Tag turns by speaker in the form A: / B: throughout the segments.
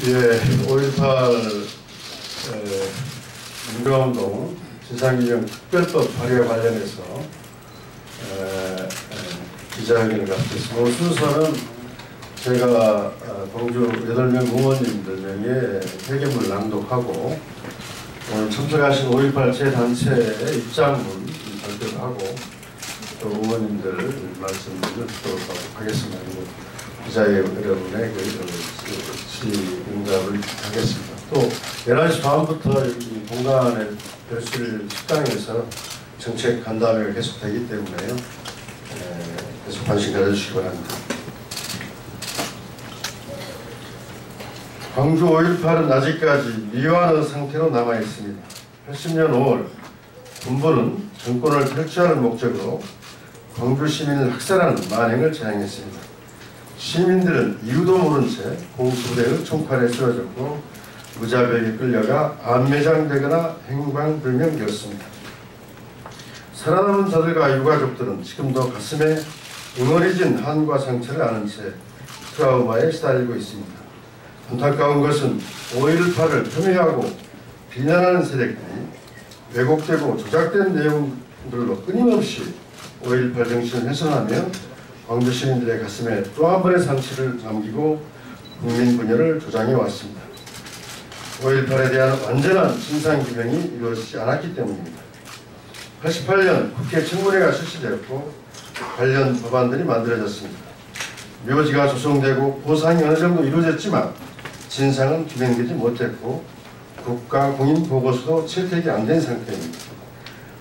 A: 예, 5.18 민주화운동 진상규명 특별법 발의와 관련해서 기자회견을 갖겠습니다. 순서는 제가 광주 8명 의원님들 명의 회견문을 낭독하고 오늘 참석하신 5.18 제단체의 입장문 발표를 하고 또 의원님들 말씀을 듣도록 하겠습니다. 기자여러분의 질의응답을 하겠습니다. 또 11시 반부터 이 공간에 펼칠 식당에서 정책 간담회가 계속되기 때문에요. 계속 관심 가져주시기 바랍니다. 광주 5.18은 아직까지 미완의 상태로 남아있습니다. 80년 5월 군부는 정권을 탈취하는 목적으로 광주 시민을 학살하는 만행을 자행했습니다. 시민들은 이유도 모른 채 공수부대의 총칼에 쓰러졌고 무자백에 끌려가 안매장되거나 행방불명되었습니다. 살아남은 자들과 유가족들은 지금도 가슴에 응어리진 한과 상처를 안은 채 트라우마에 시달리고 있습니다. 안타까운 것은 5.18을 폄훼하고 비난하는 세력들이 왜곡되고 조작된 내용들로 끊임없이 5.18 정신을 훼손하며 광주 시민들의 가슴에 또 한 번의 상처를 남기고 국민 분열을 조장해 왔습니다. 5.18에 대한 완전한 진상규명이 이루어지지 않았기 때문입니다. 88년 국회 청문회가 실시되었고 관련 법안들이 만들어졌습니다. 묘지가 조성되고 보상이 어느 정도 이루어졌지만 진상은 규명되지 못했고 국가공인보고서도 채택이 안 된 상태입니다.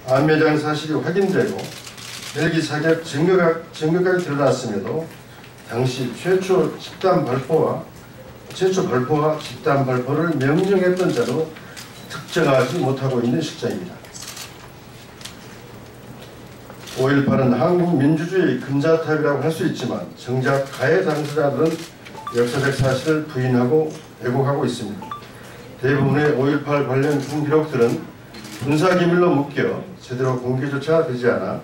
A: 안매장 사실이 확인되고 헬기 사격 증거가 드러났음에도 당시 최초 발포와 집단 발포를 명령했던 자도 특정하지 못하고 있는 실정입니다. 5.18은 한국 민주주의 금자탑이라고 할 수 있지만 정작 가해 당사자들은 역사적 사실을 부인하고 왜곡하고 있습니다. 대부분의 5.18 관련 기록들은 군사기밀로 묶여 제대로 공개조차 되지 않아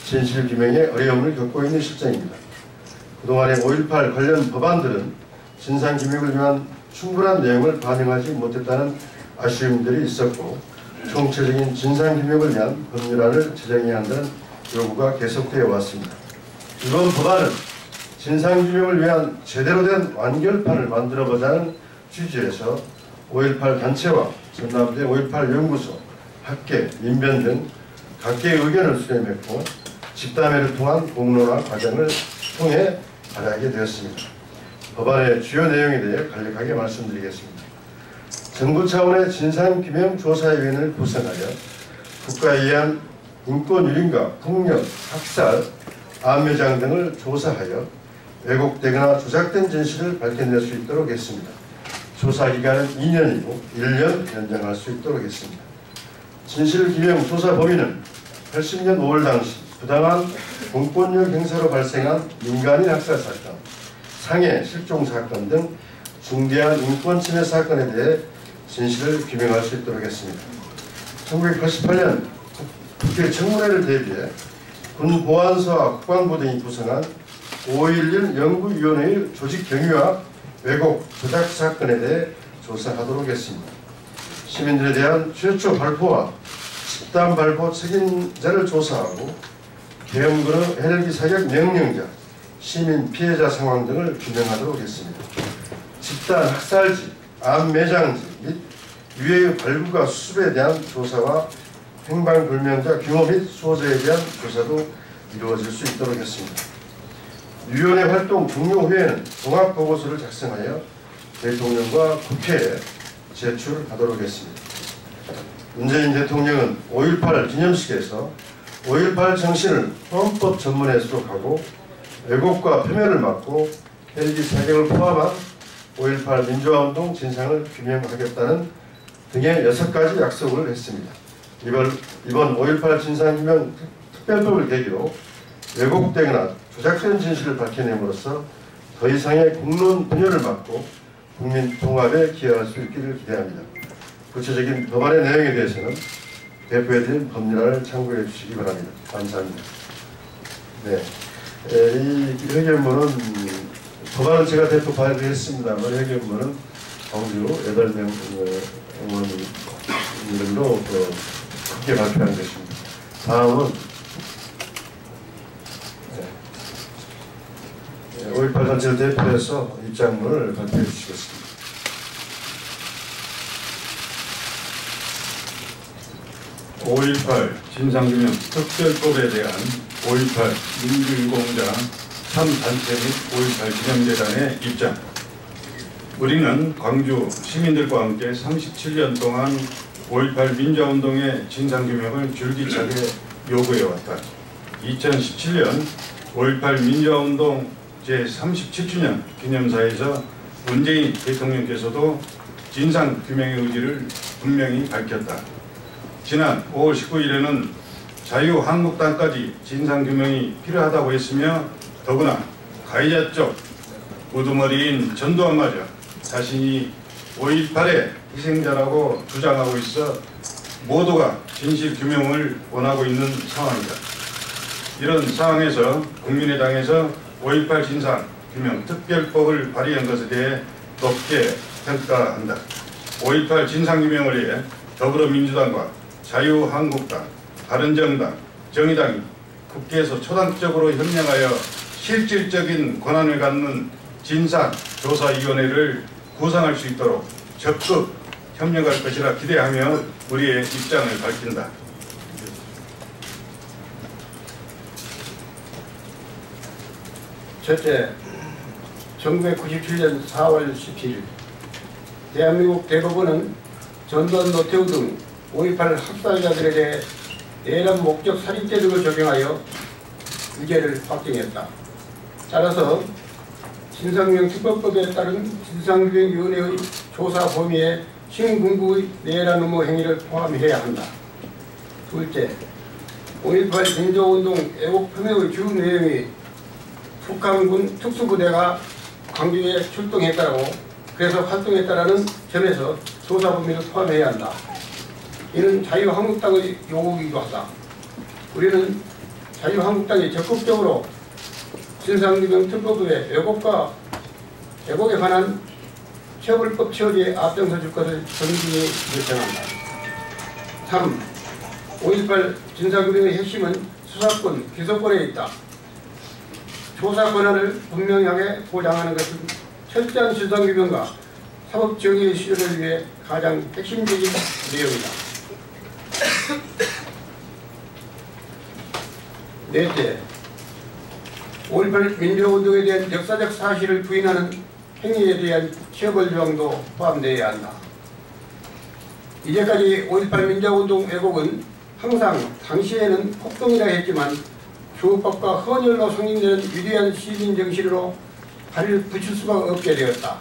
A: 진실규명에 어려움을 겪고 있는 실정입니다. 그동안의 5.18 관련 법안들은 진상규명을 위한 충분한 내용을 반영하지 못했다는 아쉬움들이 있었고 총체적인 진상규명을 위한 법률안을 제정해야 한다는 요구가 계속되어 왔습니다. 이번 법안은 진상규명을 위한 제대로 된 완결판을 만들어보자는 취지에서 5.18 단체와 전남대 5.18 연구소, 학계, 민변 등 각계의 의견을 수렴했고 집단회를 통한 공론화 과정을 통해 발의하게 되었습니다. 법안의 주요 내용에 대해 간략하게 말씀드리겠습니다. 정부 차원의 진상규명조사위원회를 구성하여 국가에 의한 인권유린과 폭력, 학살, 안매장 등을 조사하여 왜곡되거나 조작된 진실을 밝혀낼 수 있도록 했습니다. 조사기간은 2년이고 1년 연장할 수 있도록 했습니다. 진실규명 조사 범위는 80년 5월 당시 부당한 공권력 행사로 발생한 민간인 학살 사건, 상해 실종 사건 등 중대한 인권침해 사건에 대해 진실을 규명할 수 있도록 했습니다. 1988년 국회 청문회를 대비해 군 보안소와 국방부 등이 구성한 5.11 연구위원회의 조직 경위와 왜곡, 조작 사건에 대해 조사하도록 했습니다. 시민들에 대한 최초 발포와 집단 발포 책임자를 조사하고 계엄군의 헬기 사격 명령자, 시민 피해자 상황 등을 규명하도록 했습니다. 집단 학살지, 안매장지 및 유해의 발굴과 수습에 대한 조사와 행방불명자 규모 및 소재에 대한 조사도 이루어질 수 있도록 했습니다. 위원회 활동 종료 후에는 종합보고서를 작성하여 대통령과 국회에 제출하도록 했습니다. 문재인 대통령은 5.18 기념식에서 5.18 정신을 헌법 전문에 수록하고 왜곡과 폄훼를 막고 헬기 사격을 포함한 5.18 민주화운동 진상을 규명하겠다는 등의 6가지 약속을 했습니다. 이번 5.18 진상규명 특별법을 계기로 왜곡되거나 조작된 진실을 밝혀냄으로써 더 이상의 공론 분열을 막고 국민 통합에 기여할 수 있기를 기대합니다. 구체적인 법안의 내용에 대해서는 배포해드린 법률안을 참고해 주시기 바랍니다. 감사합니다. 네, 이 회견문은 법안은 제가 대폭 발의했습니다만 회견문은 광주 8명 의원님들로 크게 발표한 것입니다. 다음은 5.18 단체를 대표해서 입장문을 발표해 주시겠습니다.
B: 5.18 진상규명 특별법에 대한 5.18 민주유공자 참단체 및 5.18 기념재단의 입장. 우리는 광주 시민들과 함께 37년 동안 5.18 민주화운동의 진상규명을 줄기차게 요구해왔다. 2017년 5.18 민주화운동 제37주년 기념사에서 문재인 대통령께서도 진상규명의 의지를 분명히 밝혔다. 지난 5월 19일에는 자유한국당까지 진상규명이 필요하다고 했으며 더구나 가해자 쪽 우두머리인 전두환마저 자신이 5.18의 희생자라고 주장하고 있어 모두가 진실규명을 원하고 있는 상황이다. 이런 상황에서 국민의당에서 5.18 진상규명 특별법을 발의한 것에 대해 높게 평가한다. 5.18 진상규명을 위해 더불어민주당과 자유한국당, 바른정당, 정의당이 국회에서 초당적으로 협력하여 실질적인 권한을 갖는 진상조사위원회를 구성할 수 있도록 적극 협력할 것이라 기대하며 우리의 입장을 밝힌다.
C: 첫째, 1997년 4월 17일 대한민국 대법원은 전두환, 노태우 등 5.18 학살자들에 대해 내란 목적 살인죄 등을 적용하여 유죄를 확정했다. 따라서 진상규명 특별법에 따른 진상규명위원회의 조사 범위에 신군부의 내란 의무 행위를 포함해야 한다. 둘째, 5.18 민주화운동 애국 폄훼의 주 내용이 북한군 특수부대가 광주에 출동했다고 그래서 활동했다라는 점에서 조사 범위를 포함해야 한다. 이는 자유한국당의 요구이기도 하다. 우리는 자유한국당이 적극적으로 진상규명 특별법의 왜곡과 왜곡에 관한 처벌법 처리에 앞장서 줄 것을 정중히 요청한다. 3. 5.18 진상규명의 핵심은 수사권, 기소권에 있다. 조사 권한을 분명하게 보장하는 것은 철저한 진상규명과 사법정의의 실현을 위해 가장 핵심적인 내용이다. 넷째, 5.18 민주화운동에 대한 역사적 사실을 부인하는 행위에 대한 처벌 조항도 포함되어야 한다. 이제까지 5.18 민주화운동 왜곡은 항상 당시에는 폭동이라 했지만 주법과 헌혈로 상징되는 위대한 시민 정신으로 발을 붙일 수가 없게 되었다.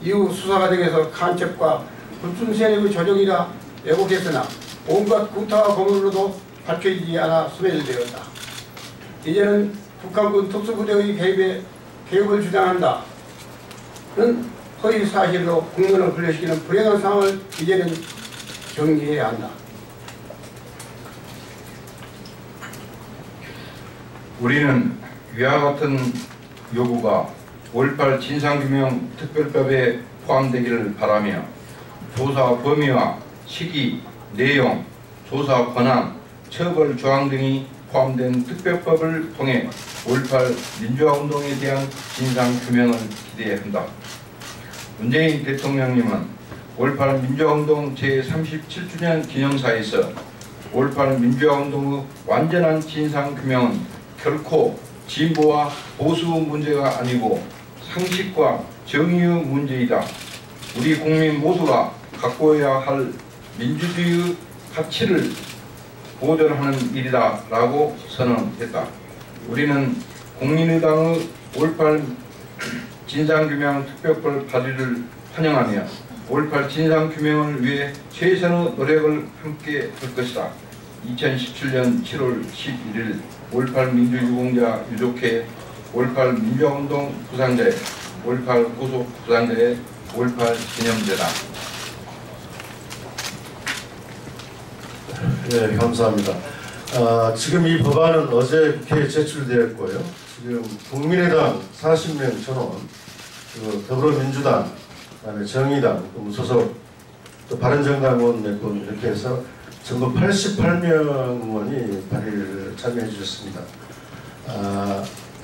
C: 이후 수사 과정에서 간첩과 불순 세력의 조정이라 왜곡했으나 온갖 구타와 고문으로도 밝혀지지 않아 소멸되었다. 이제는 북한군 특수부대의 개입에 개입을 주장한다는 허위 사실로 국민을 분열시키는 불행한 상황을 이제는 정리해야 한다.
D: 우리는 위와 같은 요구가 5.18 진상규명 특별법에 포함되기를 바라며 조사 범위와 시기, 내용, 조사 권한, 처벌 조항 등이 포함된 특별법을 통해 5.18 민주화운동에 대한 진상규명을 기대한다. 문재인 대통령님은 5.18 민주화운동 제37주년 기념사에서 5.18 민주화운동의 완전한 진상규명은 결코 진보와 보수 문제가 아니고 상식과 정의의 문제이다. 우리 국민 모두가 갖고야 할 민주주의의 가치를 보존하는 일이다 라고 선언했다. 우리는 국민의당의 5.18 진상규명 특별법 발의를 환영하며 5.18 진상규명을 위해 최선의 노력을 함께 할 것이다. 2017년 7월 11일 5.18 민주유공자 유족회 5.18 민주화운동 부상자의 5.18 구속 부상자의 5.18 기념재단.
A: 네, 감사합니다. 지금 이 법안은 어제 국회에 제출되었고요. 지금 국민의당 40명 전원, 그리고 더불어민주당 그다음에 정의당, 무소속, 또 바른정당 의원 몇 분 이렇게 해서 전부 88명 의원이 발의를 참여해 주셨습니다.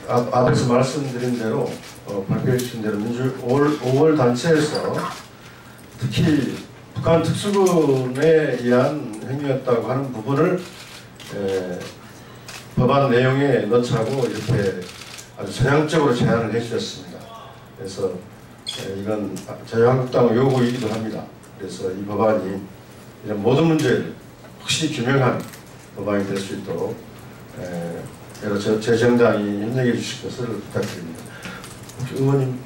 A: 앞에서 말씀드린 대로 발표해 주신 대로 5월 단체에서 특히 북한 특수군에 의한 행위였다고 하는 부분을 법안 내용에 넣자고 이렇게 아주 전향적으로 제안을 해주셨습니다. 그래서 이건 자유한국당 요구이기도 합니다. 그래서 이 법안이 이런 모든 문제를 확실히 규명한 법안이 될 수 있도록 여러 제 정당이 협력해 주실 것을 부탁드립니다. 혹시 의원님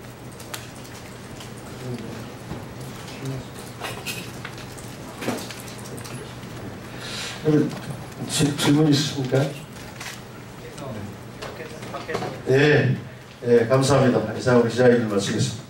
A: 질문 있으십니까? 예, 감사합니다. 이상으로 기자회견을 마치겠습니다.